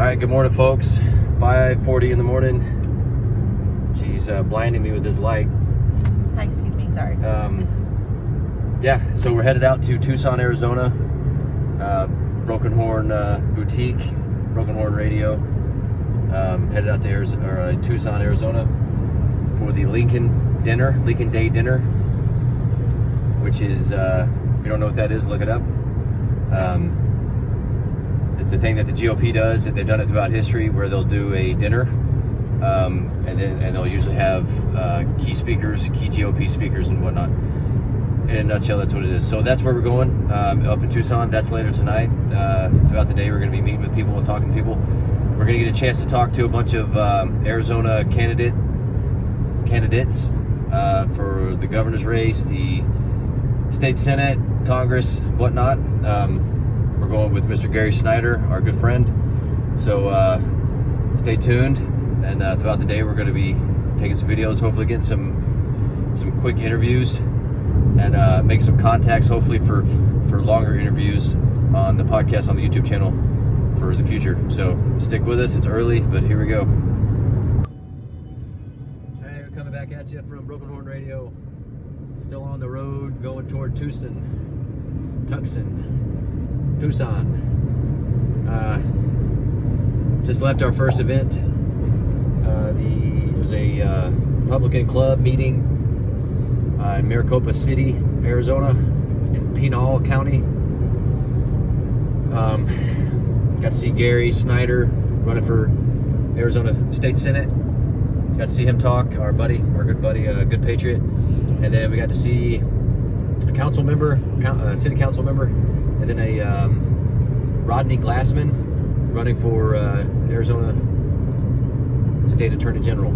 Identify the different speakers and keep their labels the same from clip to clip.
Speaker 1: right, good morning, folks. 5:40 in the morning. She's blinding me with this light.
Speaker 2: Hi, excuse me, sorry.
Speaker 1: Yeah, so we're headed out to Tucson, Arizona. Broken Horn Boutique, Broken Horn Radio. Headed out to Tucson, Arizona for the Lincoln Day dinner, which is, if you don't know what that is, look it up. It's a thing that the GOP does, that they've done it throughout history, where they'll do a dinner, and they'll usually have key GOP speakers and whatnot. In a nutshell, that's what it is. So that's where we're going, up in Tucson. That's later tonight. Throughout the day, we're going to be meeting with people and talking to people. We're going to get a chance to talk to a bunch of Arizona candidates for the governor's race, the state senate, Congress, whatnot. We're going with Mr. Gary Snyder, our good friend. So stay tuned, and throughout the day we're going to be taking some videos, hopefully getting some quick interviews, and make some contacts, hopefully for longer interviews on the podcast, on the YouTube channel for the future. So stick with us. It's early, but here we go. Hey, we're coming back at you from Broken Horn Radio. Still on the road, going toward Tucson. Just left our first event. It was a Republican club meeting in Maricopa City, Arizona, in Pinal County. Got to see Gary Snyder running for Arizona State Senate. Got to see him talk, our good buddy, good patriot. And then we got to see a council member, city council member, and then a Rodney Glassman running for Arizona State Attorney General.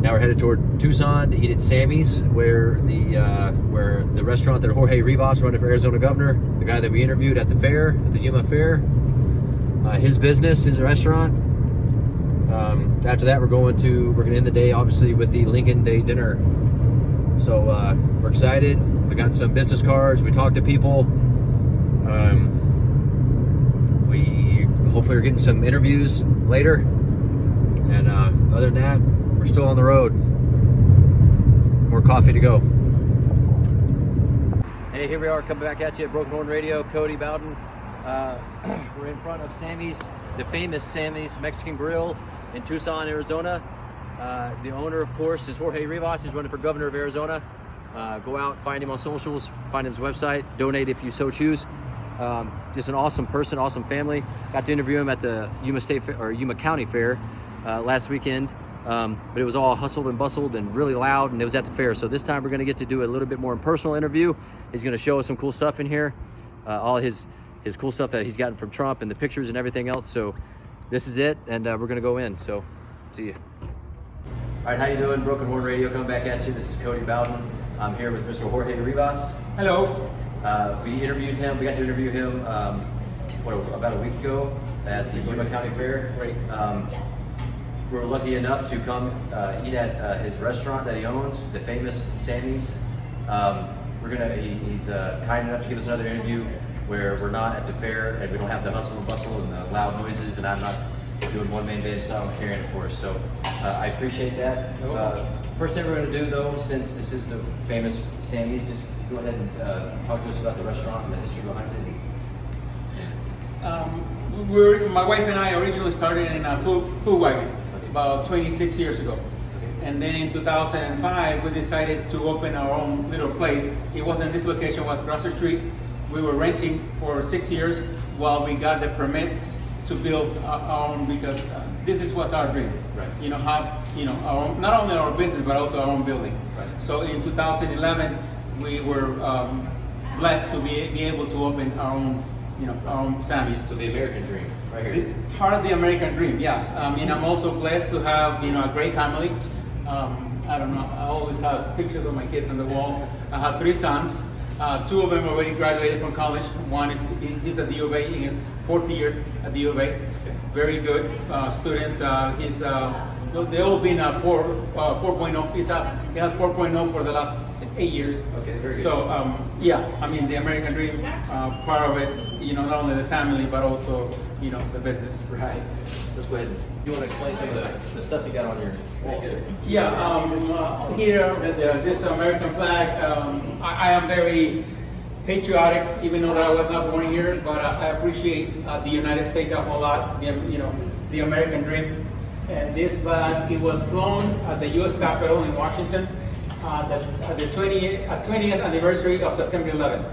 Speaker 1: Now we're headed toward Tucson to eat at Sammys, where the restaurant that Jorge Rivas, running for Arizona governor, the guy that we interviewed at the fair, at the Yuma fair, his business, his restaurant. After that, we're going to end the day, obviously, with the Lincoln Day dinner. So we're excited. We got some business cards. We talked to people. We hopefully are getting some interviews later. And other than that, we're still on the road. More coffee to go. Hey, here we are, coming back at you at Broken Horn Radio. Cody Bowden. We're in front of Sammy's, the famous Sammy's Mexican Grill in Tucson, Arizona. The owner, of course, is Jorge Rivas. He's running for governor of Arizona. Go out, find him on socials, find his website, donate if you so choose. Just an awesome person, awesome family. Got to interview him at the Yuma County Fair last weekend. But it was all hustled and bustled and really loud, and it was at the fair. So this time we're going to get to do a little bit more personal interview. He's going to show us some cool stuff in here, all his cool stuff that he's gotten from Trump and the pictures and everything else. So this is it, and we're going to go in. So see you. All right, how you doing? Broken Horn Radio coming back at you. This is Cody Bowden. I'm here with Mr. Jorge Rivas.
Speaker 3: Hello.
Speaker 1: We got to interview him about a week ago at the Pima County Fair.
Speaker 3: Great.
Speaker 1: We were lucky enough to come eat at his restaurant that he owns, the famous Sammy's. He's kind enough to give us another interview where we're not at the fair and we don't have the hustle and bustle and the loud noises, and I'm not doing one-man band style and carrying it for us. So I appreciate that. First thing we're going to do, though, since this is the famous Sammy's, just go ahead and talk to us about the restaurant and the history behind it.
Speaker 3: My wife and I originally started in a food wagon about 26 years ago. And then in 2005, we decided to open our own little place. It wasn't this location, it was Grosser Street. We were renting for 6 years while we got the permits to build our own, because this was our dream.
Speaker 1: Right.
Speaker 3: Have our own, not only our business but also our own building.
Speaker 1: Right.
Speaker 3: So in 2011, we were blessed to be able to open our own Sammy's.
Speaker 1: So the American dream, right here.
Speaker 3: Part of the American dream, yes. I'm also blessed to have a great family. I don't know. I always have pictures of my kids on the wall. I have 3 sons. Two of them already graduated from college. One is he's at the U of A in his fourth year at the U of A. Very good students. They all been 4.0. He has 4.0 for the last 8 years.
Speaker 1: Okay, very good.
Speaker 3: So yeah, I mean the American dream, part of it, not only the family but also the business.
Speaker 1: Right. Let's go ahead. You want to explain some of the stuff you got on your wall here?
Speaker 3: Yeah, here, this American flag, I am very patriotic, even though I was not born here, but I appreciate the United States a whole lot, the American dream. And this flag, it was flown at the U.S. Capitol in Washington, the 20th anniversary of September 11th.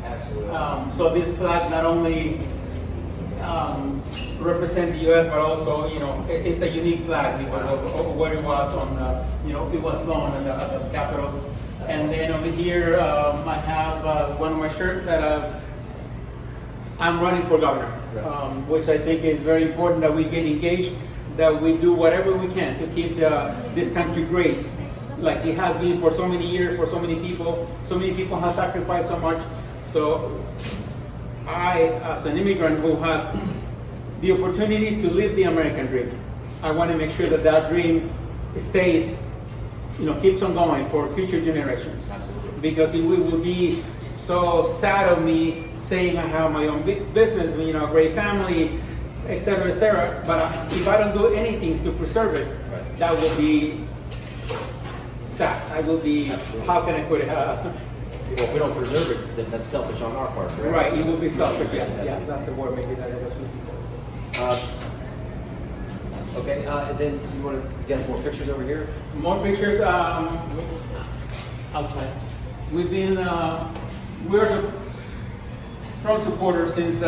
Speaker 1: Absolutely.
Speaker 3: So this flag not only represent the U.S., but also, it's a unique flag because of where it was on, it was flown at the Capitol. And then over here, I have one of my shirts that I'm running for governor, which I think is very important that we get engaged, that we do whatever we can to keep this country great, like it has been for so many years, for so many people. So many people have sacrificed so much. So I, as an immigrant who has the opportunity to live the American dream, I want to make sure that that dream stays, keeps on going for future generations.
Speaker 1: Absolutely.
Speaker 3: Because it will be so sad of me saying I have my own big business, a great family, etc., but if I don't do anything to preserve it,
Speaker 1: right,
Speaker 3: that will be sad. I will be,
Speaker 1: absolutely,
Speaker 3: how can I put it?
Speaker 1: Well, if we don't preserve it, then that's selfish on our part, correct?
Speaker 3: Right, it will be selfish, yes, that's the word maybe that I was using.
Speaker 1: Okay, and then you want to get some more pictures over here?
Speaker 3: More pictures outside. We've been, we're Trump supporters since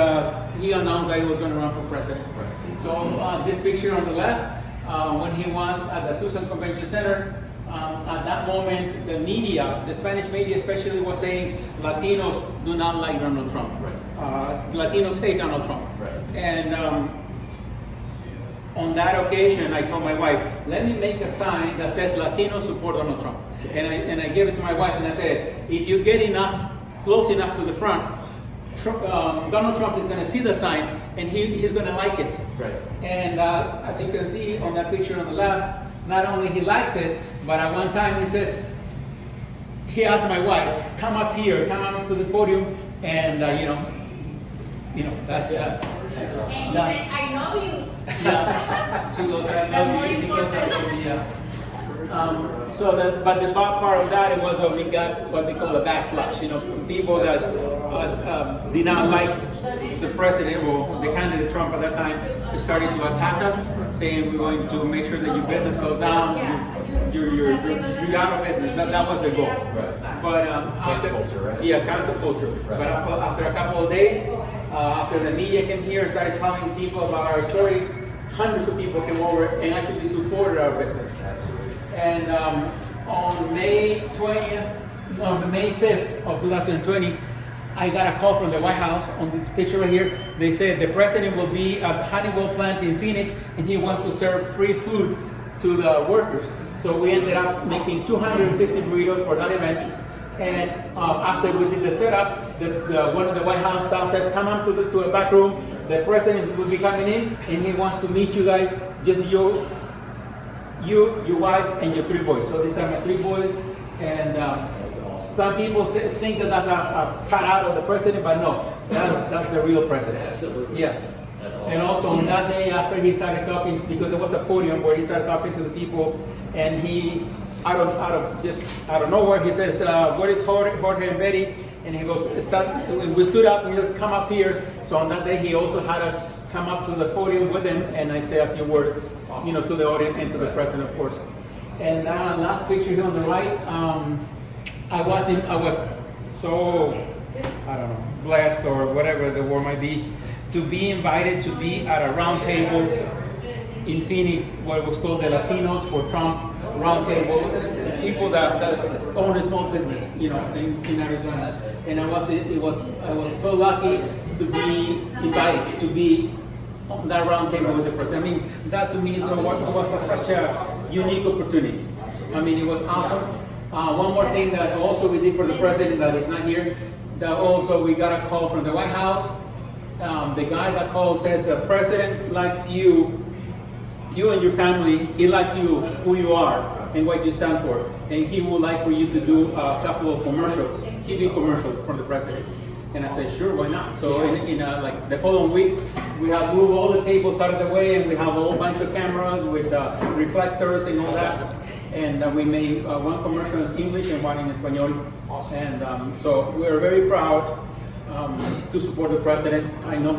Speaker 3: he announced that he was going to run for president.
Speaker 1: Right.
Speaker 3: So this picture on the left, when he was at the Tucson Convention Center, at that moment, the media, the Spanish media especially, was saying Latinos do not like Donald Trump.
Speaker 1: Right.
Speaker 3: Latinos hate Donald Trump.
Speaker 1: Right.
Speaker 3: And on that occasion, I told my wife, let me make a sign that says Latinos support Donald Trump.
Speaker 1: Okay.
Speaker 3: And I gave it to my wife and I said, if you get close enough to the front, Donald Trump is going to see the sign and he's going to like it.
Speaker 1: Right.
Speaker 3: And as you can see on that picture on the left, not only he likes it, but at one time he asked my wife, come up here, come up to the podium, and that's
Speaker 4: I know you.
Speaker 3: yeah. She goes, I love you because I love you. Yeah. But the bad part of that was we got what we call a backslash. People that did not like the president or the candidate Trump at that time started to attack us, saying we're going to make sure that your business goes down, you're out of business. That was the goal.
Speaker 1: Right.
Speaker 3: But
Speaker 1: Cancel culture, right?
Speaker 3: Yeah, cancel culture.
Speaker 1: Right.
Speaker 3: But after a couple of days, after the media came here and started telling people about our story, hundreds of people came over and actually supported our business.
Speaker 1: Absolutely.
Speaker 3: And on May 5th of 2020, I got a call from the White House on this picture right here. They said the president will be at Honeywell plant in Phoenix and he wants to serve free food to the workers. So we ended up making 250 burritos for that event. And after we did the setup, one of the White House staff says, come up to a back room. The president will be coming in and he wants to meet you guys, just you, your wife, and your 3 boys. So these are my 3 boys. And some people think that that's a cutout of the president, but no, that's the real president.
Speaker 1: Absolutely.
Speaker 3: Yes.
Speaker 1: That's awesome.
Speaker 3: And also on that day after he started talking, because there was a podium where he started talking to the people, and he, out of nowhere, he says, "What is Jorge and Betty?" And he goes, we stood up and he just come up here. So on that day, he also had us come up to the podium with him, and I say a few words,
Speaker 1: awesome,
Speaker 3: to the audience and to the president, of course. And last picture here on the right, I was so, I don't know, blessed or whatever the word might be, to be invited to be at a round table in Phoenix, what was called the Latinos for Trump round table, people that own a small business, in Arizona. And I was so lucky to be invited to be on that round table with the president. I mean, that to me was such a unique opportunity. I mean, it was awesome. One more thing that also we did for the president that is not here, that also we got a call from the White House. The guy that called said the president likes you and your family. He likes you, who you are, and what you stand for. And he would like for you to do a couple of commercials, TV commercials from the president. And I said, sure, why not? So in like the following week, we have moved all the tables out of the way, and we have a whole bunch of cameras with reflectors and all that. And we made one commercial in English and one in Espanol. And so we're very proud to support the president. I know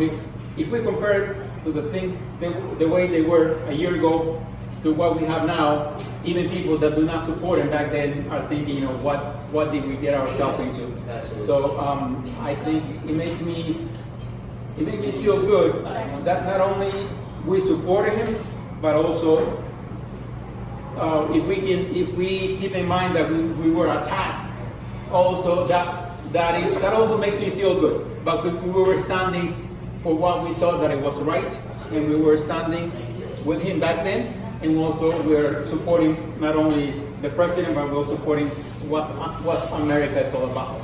Speaker 3: if we compare it to the things, the way they were a year ago to what we have now, even people that do not support him back then are thinking, what did we get ourselves into?
Speaker 1: Absolutely.
Speaker 3: So I think it makes me feel good that not only we supported him, but also if we keep in mind that we were attacked, also that also makes me feel good. But we were standing for what we thought that it was right, and we were standing with him back then, and also we're supporting not only the president, but we're supporting what America is all about.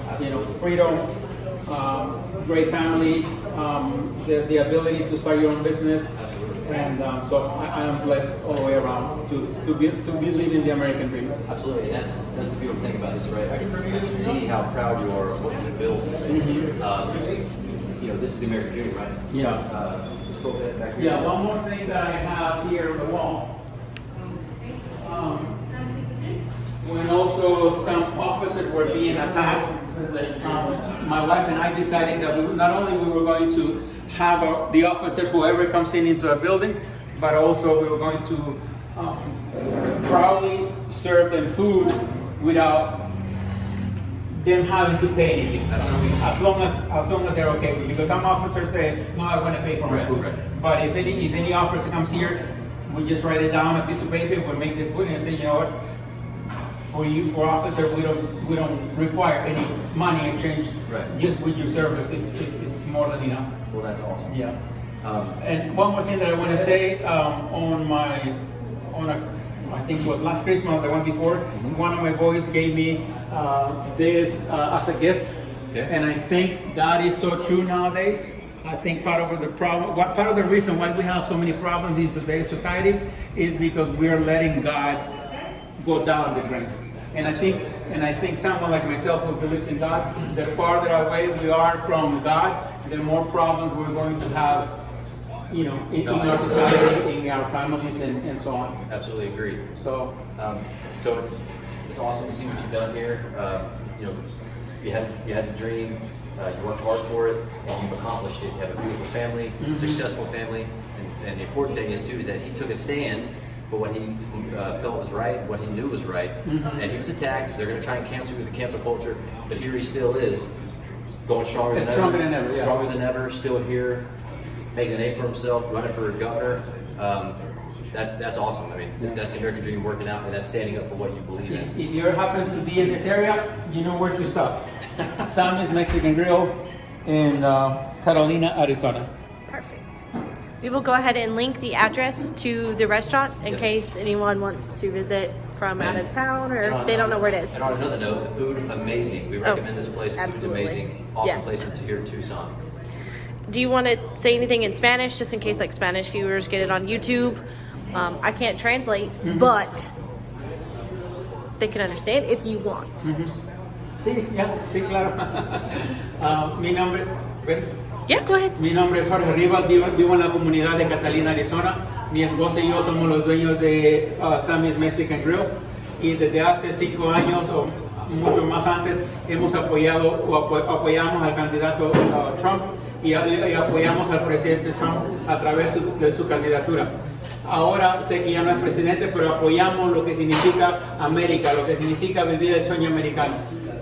Speaker 3: Freedom, great family, the ability to start your own business. And so I am blessed all the way around to be living the American dream.
Speaker 1: Absolutely, and that's the beautiful thing about this, right? I can see how proud you are of what you built. This is the American dream, right?
Speaker 3: Yeah.
Speaker 1: Back here.
Speaker 3: Yeah. One more thing that I have here on the wall. When also some officers were being attacked, my wife and I decided that not only we were going to have the officers, whoever comes into a building, but also we were going to proudly serve them food without them having to pay anything. As long as they're okay with it. Because some officers say, no, I want to pay for my food.
Speaker 1: Right.
Speaker 3: But if any officer comes here, we just write it down on a piece of paper, we make the food and say, you know what? For officers, we don't require any money exchange. Right. Just with your service is more than enough.
Speaker 1: Well, that's awesome.
Speaker 3: Yeah. And one more thing that I want to say I think it was last Christmas, the one before, one of my boys gave me this as a gift, and I think that is so true nowadays. I think part of the reason why we have so many problems in today's society is because we are letting God go down the drain. And I think someone like myself who believes in God, the farther away we are from God, the more problems we're going to have, in our society, in our families, and so on.
Speaker 1: Absolutely agree.
Speaker 3: So
Speaker 1: it's awesome to see what you've done here. You had a dream. You worked hard for it, and you've accomplished it. You have a beautiful family, successful family, and the important thing is too is that he took a stand for what he felt was right, what he knew was right, and he was attacked. They're going to try and cancel with the cancel culture, but here he still is, going stronger than ever. Stronger than ever, still here, making a name for himself, running for governor. That's awesome. I mean, that's the American dream working out, and that's standing up for what you believe in.
Speaker 3: If you happens to be in this area, you know where to stop. Sammy's Mexican Grill in Catalina, Arizona.
Speaker 2: Perfect. We will go ahead and link the address to the restaurant in case anyone wants to visit from out of town or they don't know where it is.
Speaker 1: And on another note, the food, amazing. We recommend this place. It's amazing. Awesome place here in Tucson.
Speaker 2: Do you want to say anything in Spanish, just in case like Spanish viewers get it on YouTube? I can't translate, but they can understand if you want.
Speaker 3: Sí, claro. Mi nombre,
Speaker 2: Yeah, go ahead.
Speaker 3: Mi nombre es Jorge Rivas, vivo en la comunidad de Catalina, Arizona. Mi esposa y yo somos los dueños de Sammy's Mexican Grill y desde hace 5 años o mucho más antes hemos apoyado o apoyamos al candidato Trump y apoyamos al presidente Trump a través de su candidatura. Ahora sé que ya no es presidente, pero apoyamos lo que significa América, lo que significa vivir el sueño americano.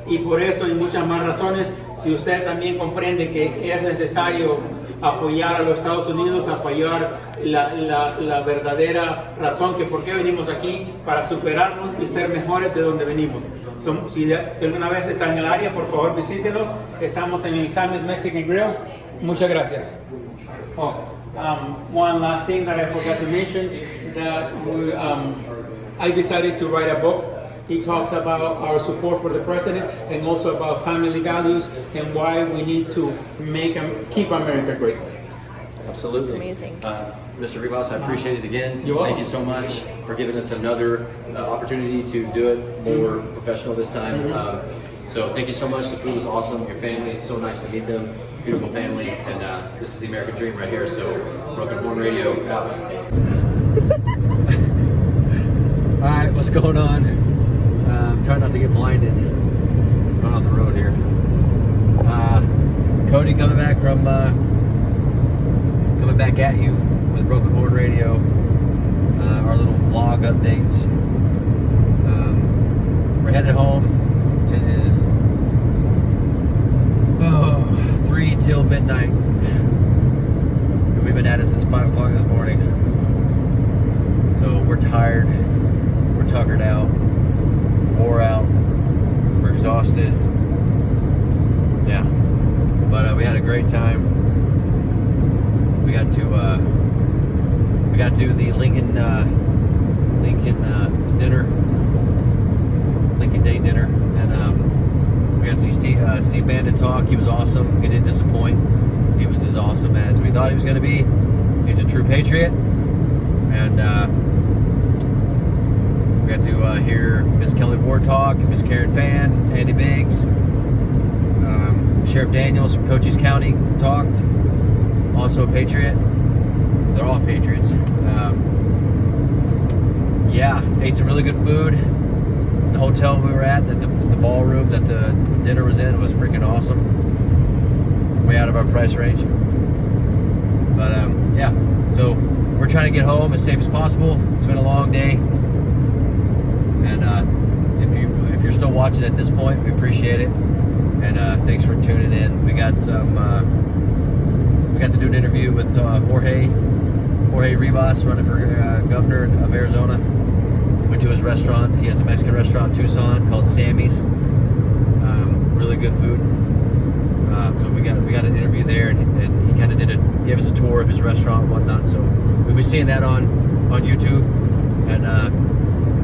Speaker 3: Y por eso, y muchas más razones, si usted también comprende que es necesario apoyar a los Estados Unidos, apoyar la verdadera razón que por qué venimos aquí, para superarnos y ser mejores de donde venimos. Si alguna vez están en el área, por favor visítenos. Estamos en el Sammy's Mexican Grill. Muchas gracias. One last thing that I forgot to mention, that I decided to write a book. He talks about our support for the president and also about family values and why we need to keep America great.
Speaker 1: Absolutely.
Speaker 2: That's amazing.
Speaker 1: Mr. Rivas, I appreciate it again.
Speaker 3: You're welcome.
Speaker 1: Thank you so much for giving us another opportunity to do it more professional this time. So thank you so much. The food was awesome. Your family, it's so nice to meet them. Beautiful family. And this is the American dream right here. So Broken Horn Radio out. All right, what's going on? I'm trying not to get blinded. Run off the road here. Cody coming back from coming back at you with Broken Horn Radio. Our little vlog updates. We're headed home. It is 3 till midnight. And we've been at it since 5 o'clock this morning. So we're tired. We're tuckered out. Wore out. We're exhausted. Yeah. But we had a great time. We got to the Lincoln dinner, Lincoln Day dinner, and we got to see Steve Bandit talk. He was awesome. He didn't disappoint. He was as awesome as we thought he was going to be. He's a true patriot, and we got to hear Miss Kelly Ward talk, Miss Karen Fan, Andy Biggs, Sheriff Daniels from Cochise County talked. Also a patriot. They're all patriots. Yeah, ate some really good food. The hotel we were at, the ballroom that the dinner was in was freaking awesome. Way out of our price range. But yeah, so we're trying to get home as safe as possible. It's been a long day, and if you're still watching at this point, we appreciate it. And thanks for tuning in. We got we got to do an interview with Jorge Rivas, running for governor of Arizona. Went to his restaurant. He has a Mexican restaurant in Tucson called Sammys. Really good food. So we got an interview there, and he kind of gave us a tour of his restaurant and whatnot. So we'll be seeing that on YouTube. And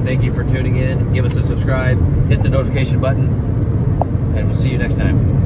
Speaker 1: thank you for tuning in. Give us a subscribe. Hit the notification button, and we'll see you next time.